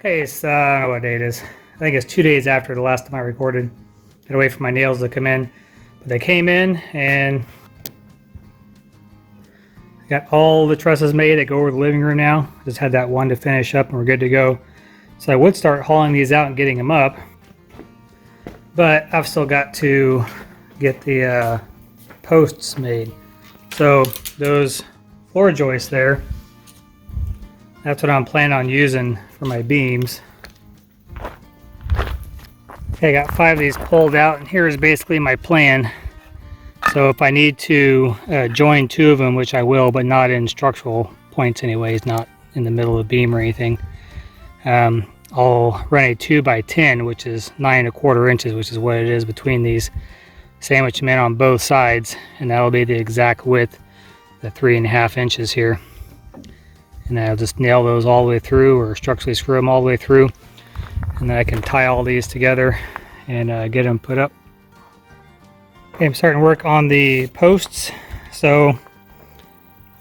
Hey, it's, I don't know what day it is. I think it's 2 days after the last time I recorded. Had to wait for my nails to come in. But they came in and I got all the trusses made that go over the living room now. Just had that one to finish up and we're good to go. So I would start hauling these out and getting them up. But I've still got to get the posts made. So those floor joists there, that's what I'm planning on using for my beams. Okay, I got 5 of these pulled out, and here is basically my plan. So if I need to join 2 of them, which I will, but not in structural points anyways, not in the middle of the beam or anything, I'll run a 2x10, which is 9¼ inches, which is what it is between these sandwich men on both sides, and that'll be the exact width, the 3½ inches here. And I'll just nail those all the way through, or structurally screw them all the way through, and then I can tie all these together and get them put up. Okay, I'm starting to work on the posts. So I'm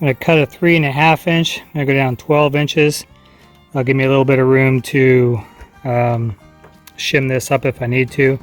going to cut a 3½ inch. I'm going to go down 12 inches. That'll give me a little bit of room to shim this up if I need to.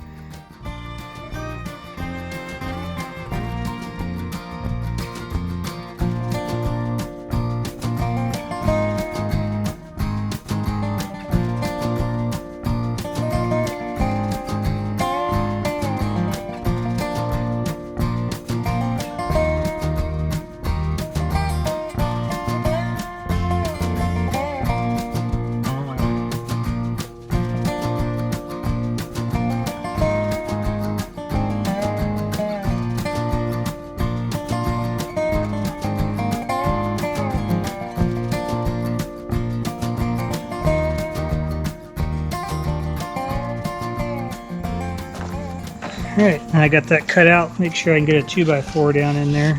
Alright, I got that cut out. Make sure I can get a 2x4 down in there.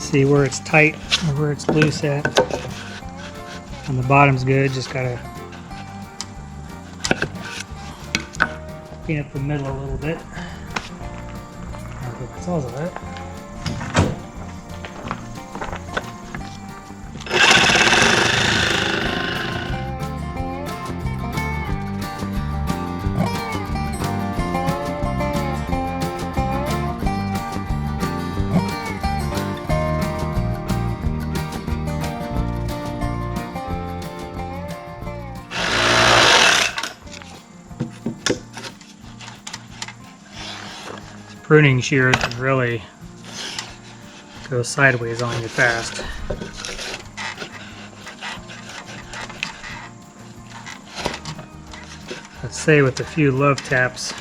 See where it's tight or where it's loose at. On the bottom's good, just gotta clean up the middle a little bit. I'll get the saws of that. Pruning shears can really go sideways on you fast. Let's say with a few love taps,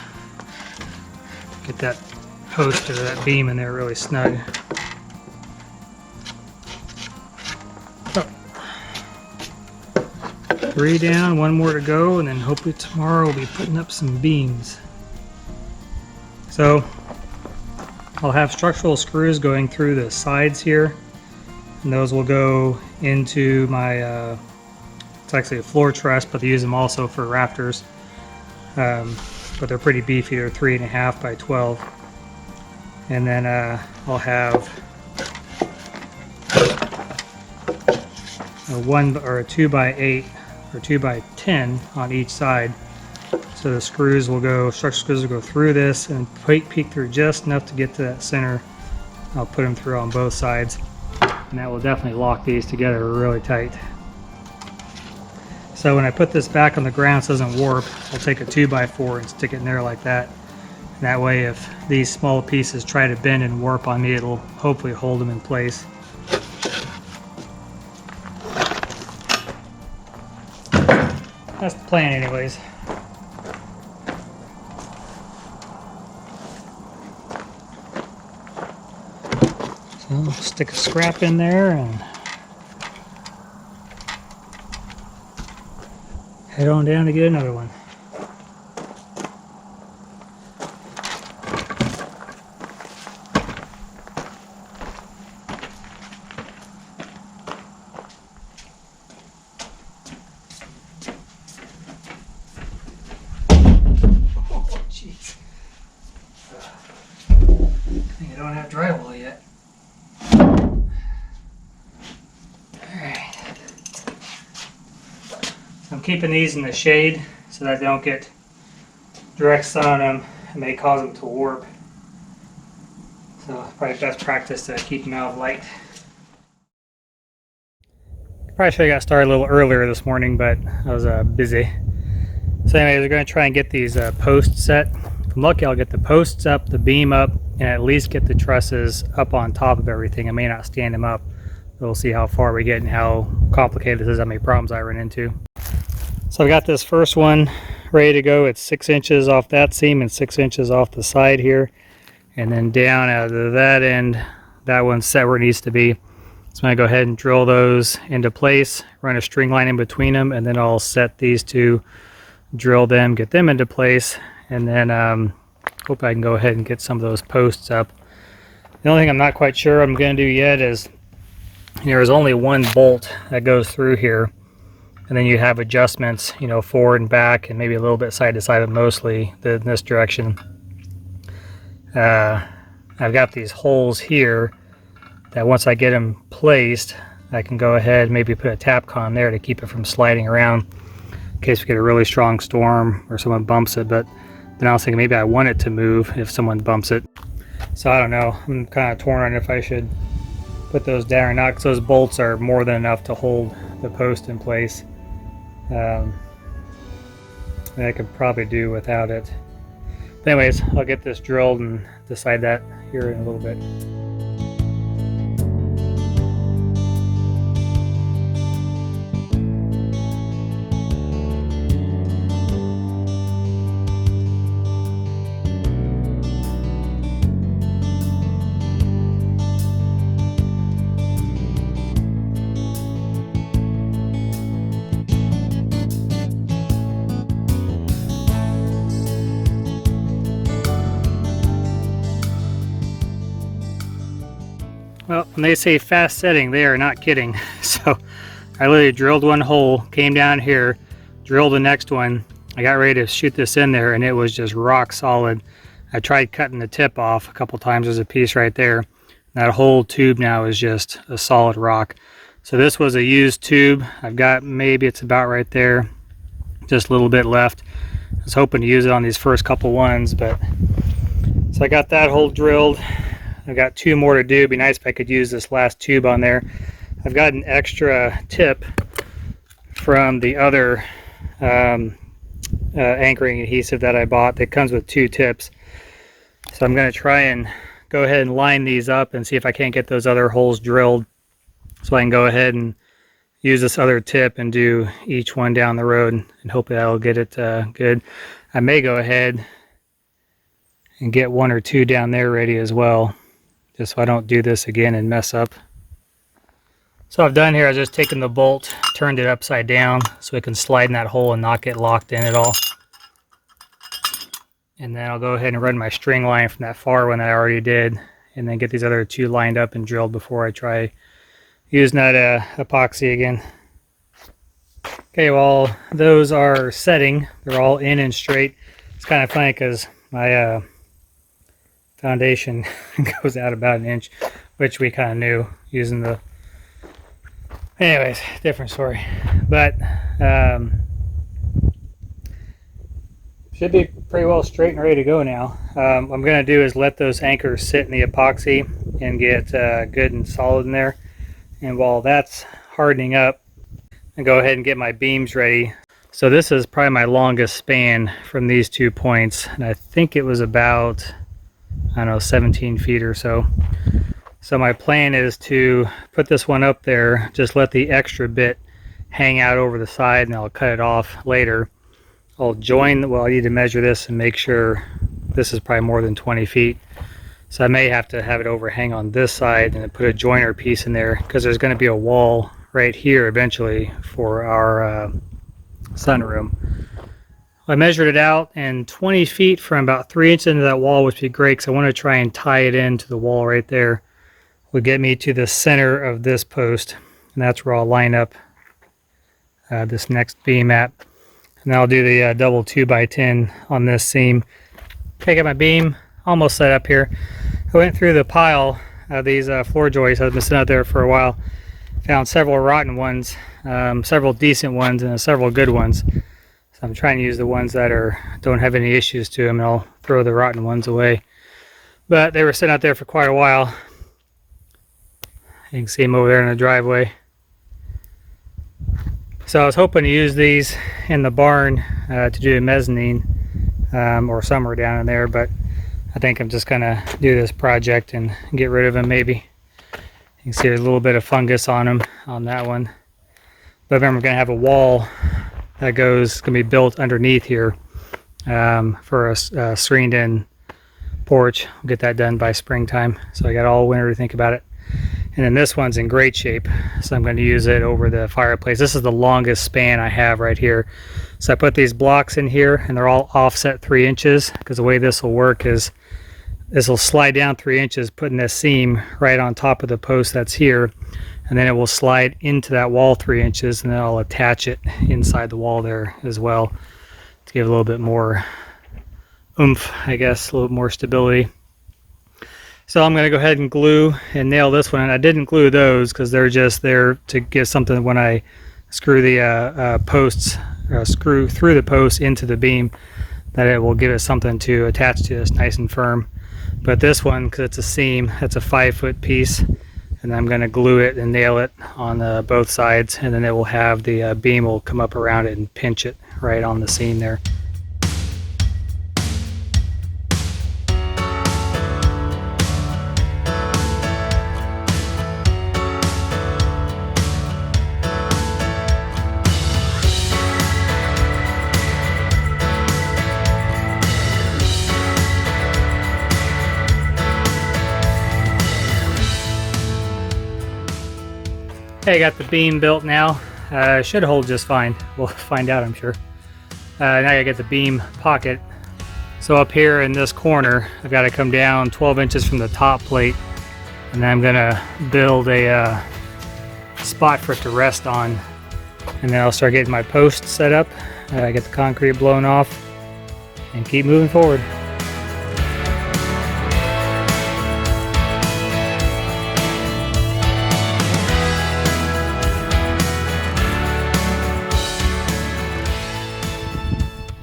get that post or that beam in there really snug. So, 3 down, 1 more to go, and then hopefully tomorrow we'll be putting up some beams. So I'll have structural screws going through the sides here, and those will go into my, it's actually a floor truss, but they use them also for rafters. But they're pretty beefy, they're 3½ by 12. And then I'll have a 2x8 or 2x10 on each side. So the screws will go, structural screws will go through this and peek through just enough to get to that center. I'll put them through on both sides, and that will definitely lock these together really tight. So when I put this back on the ground so it doesn't warp, I'll take a 2x4 and stick it in there like that. And that way if these small pieces try to bend and warp on me, it'll hopefully hold them in place. That's the plan anyways. So stick a scrap in there and head on down to get another one. Oh, jeez. I think I don't have drywall yet. Alright. I'm keeping these in the shade so that they don't get direct sun on them. It may cause them to warp. So probably best practice to keep them out of light. Probably should have got started a little earlier this morning, but I was busy. So anyways, we're going to try and get these posts set. If I'm lucky, I'll get the posts up, the beam up, and at least get the trusses up on top of everything. I may not stand them up. We'll see how far we get and how complicated this is, how many problems I run into. So I've got this first one ready to go. It's 6 inches off that seam and 6 inches off the side here. And then down out of that end, that one's set where it needs to be. So I'm going to go ahead and drill those into place, run a string line in between them, and then I'll set these two, drill them, get them into place, and then hope I can go ahead and get some of those posts up. The only thing I'm not quite sure I'm going to do yet is there's only one bolt that goes through here, and then you have adjustments, you know, forward and back, and maybe a little bit side to side, but mostly in this direction. I've got these holes here that once I get them placed, I can go ahead, maybe put a Tapcon there to keep it from sliding around in case we get a really strong storm or someone bumps it. But then I was thinking maybe I want it to move if someone bumps it. So I don't know. I'm kind of torn on if I should put those down or not, because those bolts are more than enough to hold the post in place. I could probably do without it. But anyways, I'll get this drilled and decide that here in a little bit. Well, when they say fast setting, they are not kidding. So I literally drilled one hole, came down here, drilled the next one. I got ready to shoot this in there and it was just rock solid. I tried cutting the tip off a couple times. There's a piece right there. That whole tube now is just a solid rock. So this was a used tube. I've got, maybe it's about right there, just a little bit left. I was hoping to use it on these first couple ones, but so I got that hole drilled. I've got 2 more to do. It'd be nice if I could use this last tube on there. I've got an extra tip from the other anchoring adhesive that I bought that comes with 2 tips. So I'm going to try and go ahead and line these up and see if I can't get those other holes drilled, so I can go ahead and use this other tip and do each one down the road, and hopefully that'll get it good. I may go ahead and get 1 or 2 down there ready as well, just so I don't do this again and mess up. So I've done here, I've just taken the bolt, turned it upside down so it can slide in that hole and not get locked in at all. And then I'll go ahead and run my string line from that far one that I already did, and then get these other 2 lined up and drilled before I try using that epoxy again. Okay, well, those are setting. They're all in and straight. It's kind of funny because my foundation goes out about 1 inch, which we kind of knew using the, anyways, different story. But should be pretty well straight and ready to go now. What I'm going to do is let those anchors sit in the epoxy and get good and solid in there. And while that's hardening up, I go ahead and get my beams ready. So this is probably my longest span from these 2 points, and I think it was about, I don't know, 17 feet or so. So my plan is to put this one up there, just let the extra bit hang out over the side, and I'll cut it off later. I'll join, well, I need to measure this and make sure this is probably more than 20 feet. So I may have to have it overhang on this side and then put a joiner piece in there, because there's going to be a wall right here eventually for our sunroom. I measured it out, and 20 feet from about 3 inches into that wall would be great, because I want to try and tie it into the wall right there. Would get me to the center of this post, and that's where I'll line up this next beam at. And I'll do the double 2x10 on this seam. Okay, I got my beam almost set up here. I went through the pile of these floor joists. I've been sitting out there for a while. Found several rotten ones, several decent ones, and several good ones. So I'm trying to use the ones that don't have any issues to them, and I'll throw the rotten ones away. But they were sitting out there for quite a while. You can see them over there in the driveway. So I was hoping to use these in the barn to do a mezzanine or somewhere down in there, but I think I'm just gonna do this project and get rid of them maybe. You can see there's a little bit of fungus on them on that one. But then we're gonna have a wall that gonna be built underneath here for a screened in porch. We'll get that done by springtime. So I got all winter to think about it. And then this one's in great shape, so I'm going to use it over the fireplace. This is the longest span I have right here. So I put these blocks in here, and they're all offset 3 inches, because the way this will work is this will slide down 3 inches, putting this seam right on top of the post that's here, and then it will slide into that wall 3 inches, and then I'll attach it inside the wall there as well to give a little bit more oomph, I guess, a little more stability. So I'm going to go ahead and glue and nail this one. And I didn't glue those because they're just there to give something when I screw the posts, screw through the posts into the beam, that it will give it something to attach to this nice and firm. But this one, because it's a seam, it's a 5-foot piece, and I'm going to glue it and nail it on both sides, and then it will have the beam will come up around it and pinch it right on the seam there. Okay, I got the beam built now. Should hold just fine. We'll find out, I'm sure. Now I gotta get the beam pocket. So up here in this corner, I've got to come down 12 inches from the top plate, and then I'm gonna build a spot for it to rest on, and then I'll start getting my posts set up, get the concrete blown off, and keep moving forward.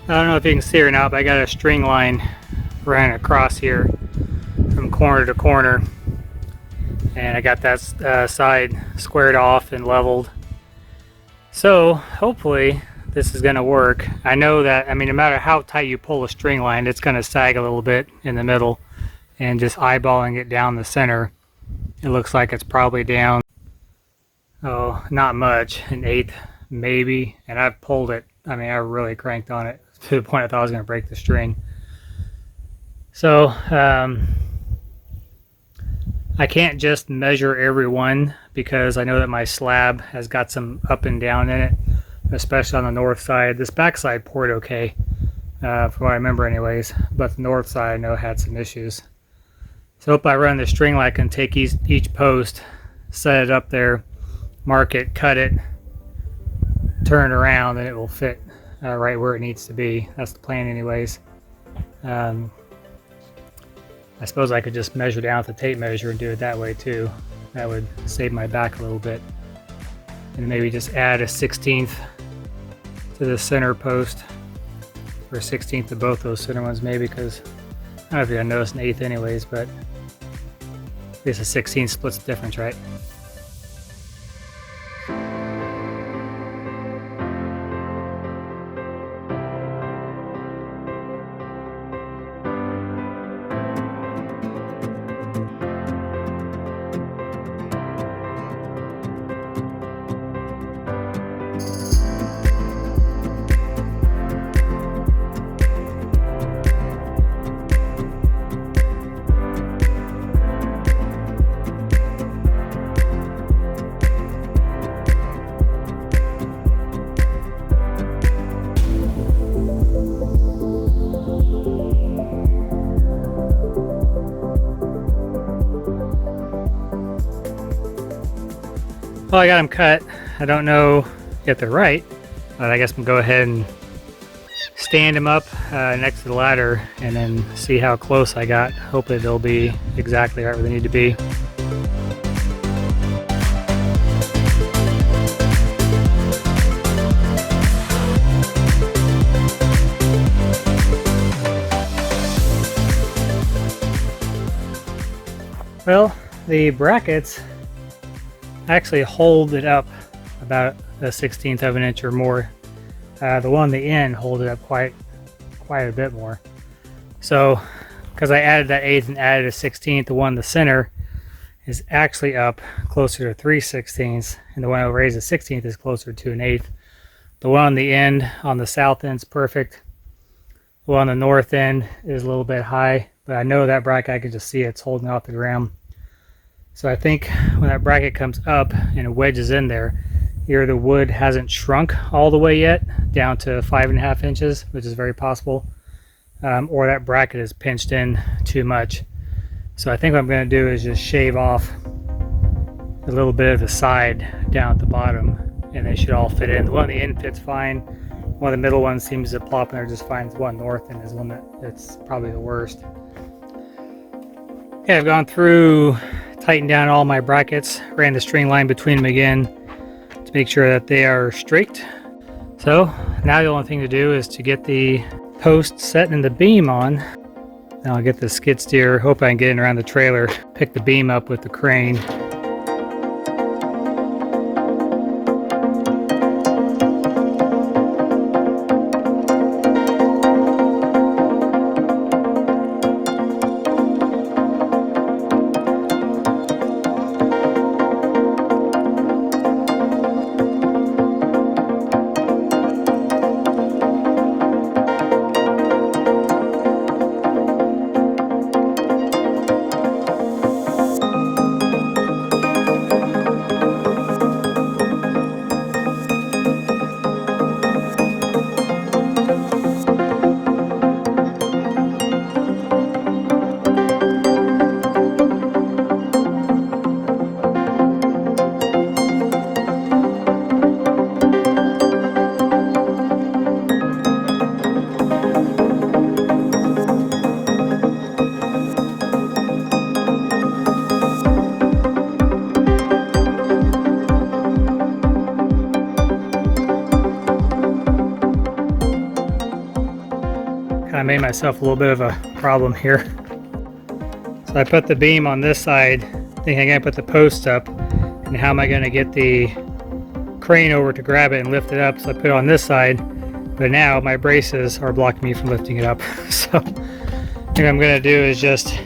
I don't know if you can see or not, but I got a string line running across here from corner to corner, and I got that side squared off and leveled. So hopefully this is going to work. I know that, I mean, no matter how tight you pull a string line, it's going to sag a little bit in the middle, and just eyeballing it down the center, it looks like it's probably down, oh, not much, an eighth maybe, and I've pulled it. I mean, I really cranked on it to the point I thought I was going to break the string. So I can't just measure every one, because I know that my slab has got some up and down in it, especially on the north side. This back side poured okay, from what I remember anyways, but the north side I know had some issues. So if I run the string line, I can take each post, set it up there, mark it, cut it, turn it around, and it will fit right where it needs to be. That's the plan anyways. I suppose I could just measure down with the tape measure and do it that way too. That would save my back a little bit. And maybe just add a 1/16 to the center post, or a 1/16 to both those center ones maybe, because I don't know if you're gonna notice an eighth anyways, but I guess a 1/16 splits the difference, right? Well, I got them cut. I don't know if they're right, but I guess I'm gonna go ahead and stand them up next to the ladder and then see how close I got. Hopefully they'll be exactly right where they need to be. Well, the brackets actually hold it up about a 1/16 of an inch or more. The one on the end hold it up quite a bit more. So, because I added that 1/8 and added a 1/16, the one in the center is actually up closer to 3/16, and the one I raised a 1/16 is closer to an 1/8. The one on the end, on the south end, is perfect. The one on the north end is a little bit high, but I know that bracket, I can just see it's holding off the ground. So I think when that bracket comes up and it wedges in there, either the wood hasn't shrunk all the way yet down to 5.5 inches, which is very possible, or that bracket is pinched in too much. So I think what I'm going to do is just shave off a little bit of the side down at the bottom, and they should all fit in. The one on the end fits fine. One of the middle ones seems to plop in there just fine. The one north end is one that's probably the worst. Okay, I've gone through, tightened down all my brackets, ran the string line between them again to make sure that they are straight. So now the only thing to do is to get the post set and the beam on. Now I'll get the skid steer, hope I can get in around the trailer, pick the beam up with the crane. I made myself a little bit of a problem here. So I put the beam on this side, thinking I'm going to put the post up, and how am I going to get the crane over to grab it and lift it up? So I put it on this side, but now my braces are blocking me from lifting it up. So what I'm going to do is just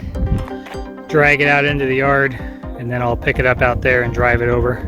drag it out into the yard, and then I'll pick it up out there and drive it over.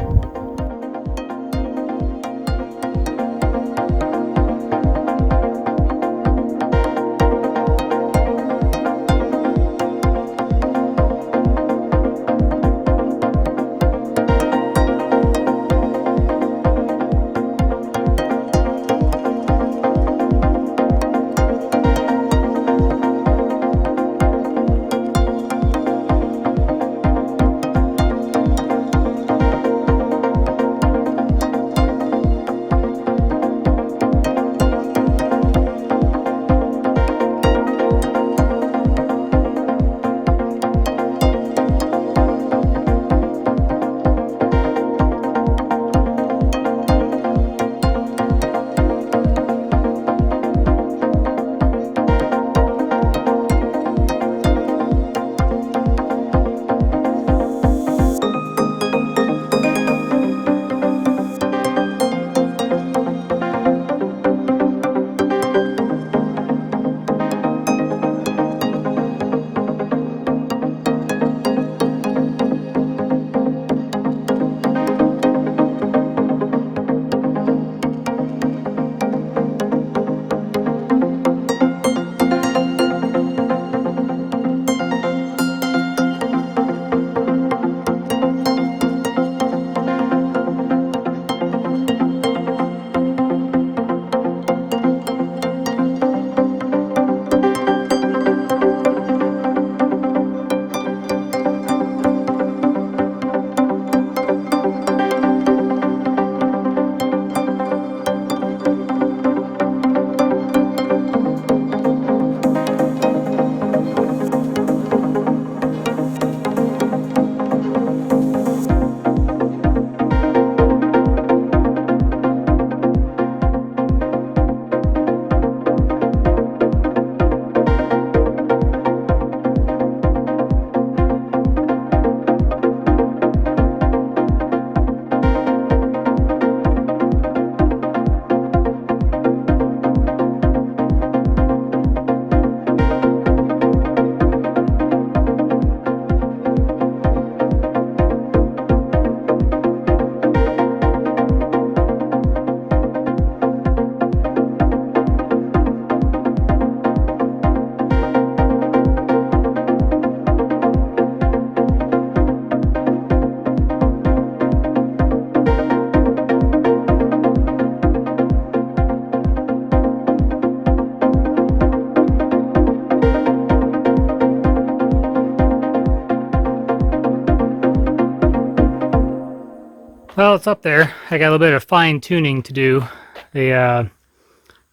Well, it's up there. I got a little bit of fine tuning to do. The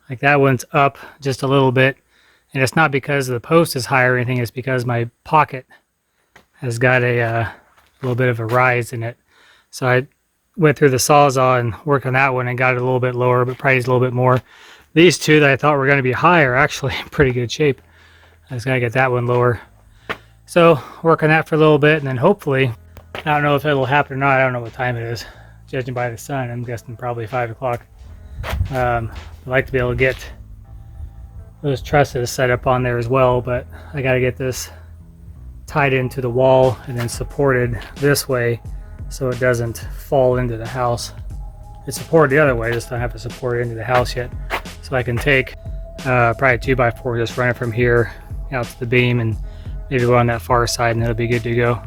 like that one's up just a little bit, and it's not because the post is high or anything. It's because my pocket has got a little bit of a rise in it. So I went through the Sawzall and worked on that one and got it a little bit lower, but priced a little bit more. These two that I thought were going to be high are actually in pretty good shape. I just got to get that one lower. So work on that for a little bit, and then hopefully, I don't know if it'll happen or not. I don't know what time it is. Judging by the sun, I'm guessing probably 5 o'clock. I'd like to be able to get those trusses set up on there as well, but I got to get this tied into the wall and then supported this way so it doesn't fall into the house. It's supported the other way, just don't have to support it into the house yet. So I can take probably 2x4, just run it from here out to the beam and maybe go on that far side, and it'll be good to go.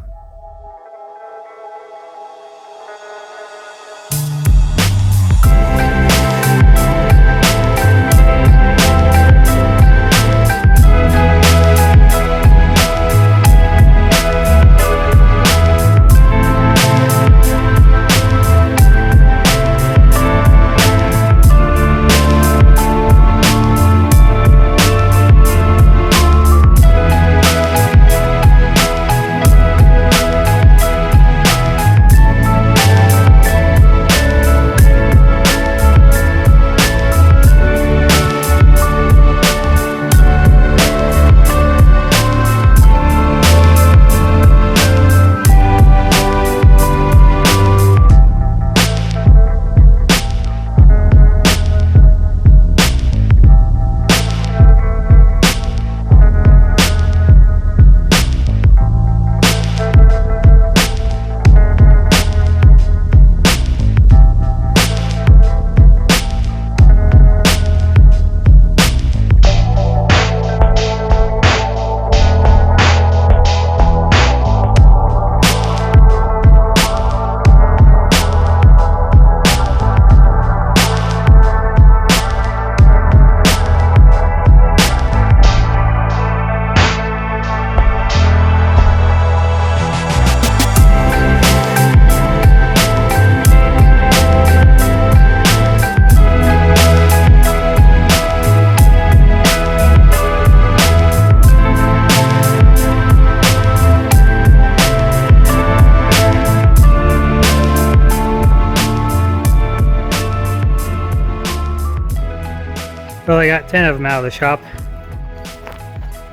Well, I got 10 of them out of the shop.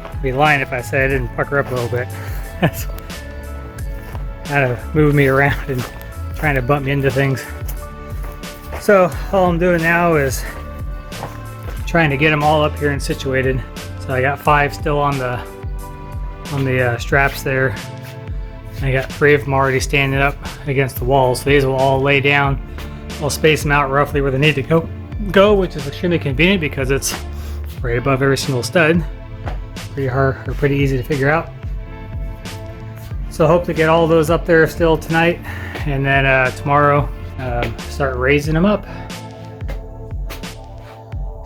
I'd be lying if I said I didn't pucker up a little bit. That's kind of moved me around and trying to bump me into things. So all I'm doing now is trying to get them all up here and situated. So I got 5 still on the straps there. I got 3 of them already standing up against the wall. So these will all lay down. I'll space them out roughly where they need to go, which is extremely convenient because it's right above every single stud. Pretty hard or pretty easy to figure out. So I hope to get all those up there still tonight, and then tomorrow start raising them up.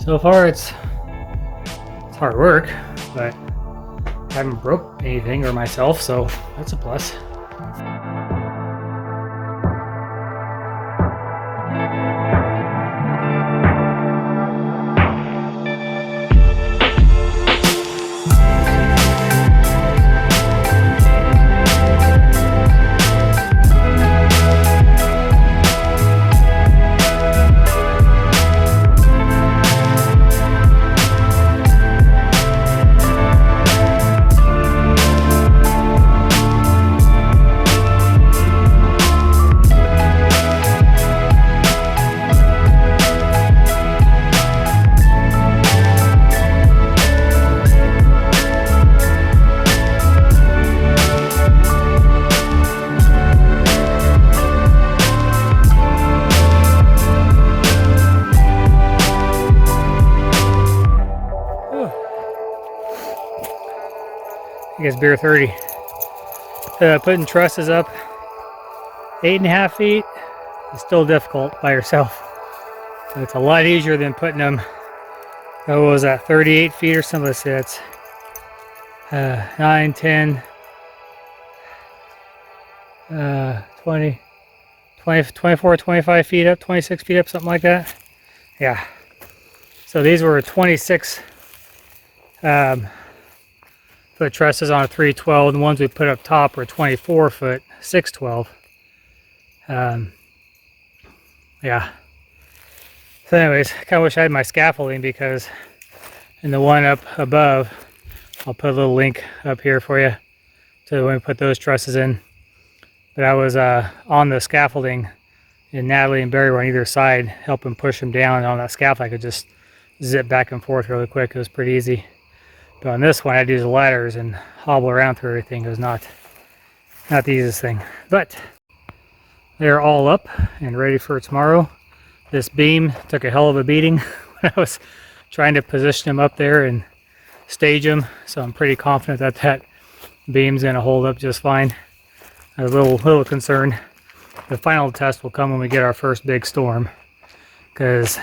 So far it's hard work, but I haven't broke anything or myself, so that's a plus. I guess beer 30. Putting trusses up 8.5 feet is still difficult by yourself. It's a lot easier than putting them, what was that, 38 feet or something. Let's say that's 9, 10, 20, 24, 25 feet up, 26 feet up, something like that. Yeah. So these were 26 foot trusses on a 312. The ones we put up top were 24 foot 612. Yeah. So anyways, I kind of wish I had my scaffolding, because in the one up above, I'll put a little link up here for you to when we put those trusses in. But I was on the scaffolding, and Natalie and Barry were on either side helping push them down. And on that scaffold, I could just zip back and forth really quick. It was pretty easy. But on this one, I had to use the ladders and hobble around through everything. It was not the easiest thing. But they're all up and ready for tomorrow. This beam took a hell of a beating when I was trying to position them up there and stage them. So I'm pretty confident that that beam's going to hold up just fine. I was a little concerned. The final test will come when we get our first big storm, because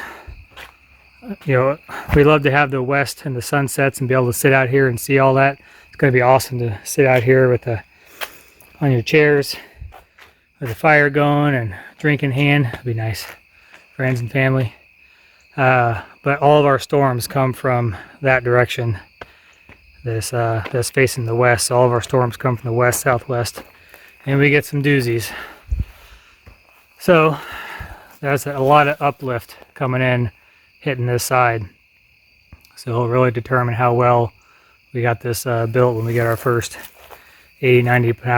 you know, we love to have the west and the sunsets and be able to sit out here and see all that. It's going to be awesome to sit out here with on your chairs with the fire going and drink in hand. It'd be nice, friends and family. But all of our storms come from that direction. This facing the west. So all of our storms come from the west, southwest, and we get some doozies. So there's a lot of uplift coming in, hitting this side. So it'll really determine how well we got this built when we get our first 80, 90 per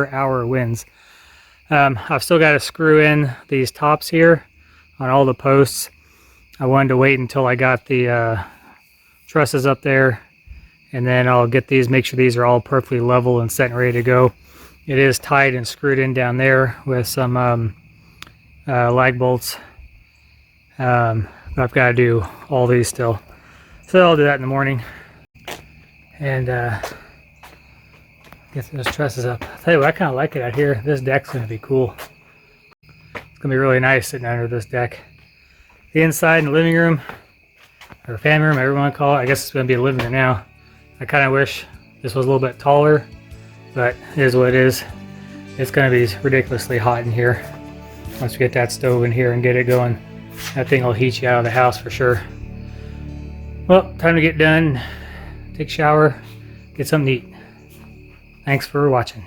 hour winds. I've still got to screw in these tops here on all the posts. I wanted to wait until I got the trusses up there, and then I'll get these, make sure these are all perfectly level and set and ready to go. It is tied and screwed in down there with some lag bolts. But I've got to do all these still. So I'll do that in the morning and get those trusses up. I'll tell you what, I kind of like it out here. This deck's going to be cool. It's going to be really nice sitting under this deck. The inside in the living room, or family room, whatever you want to call it. I guess it's going to be a living room now. I kind of wish this was a little bit taller, but it is what it is. It's going to be ridiculously hot in here. Once we get that stove in here and get it going, that thing will heat you out of the house for sure. Well, time to get done, take a shower, get something to eat. Thanks for watching.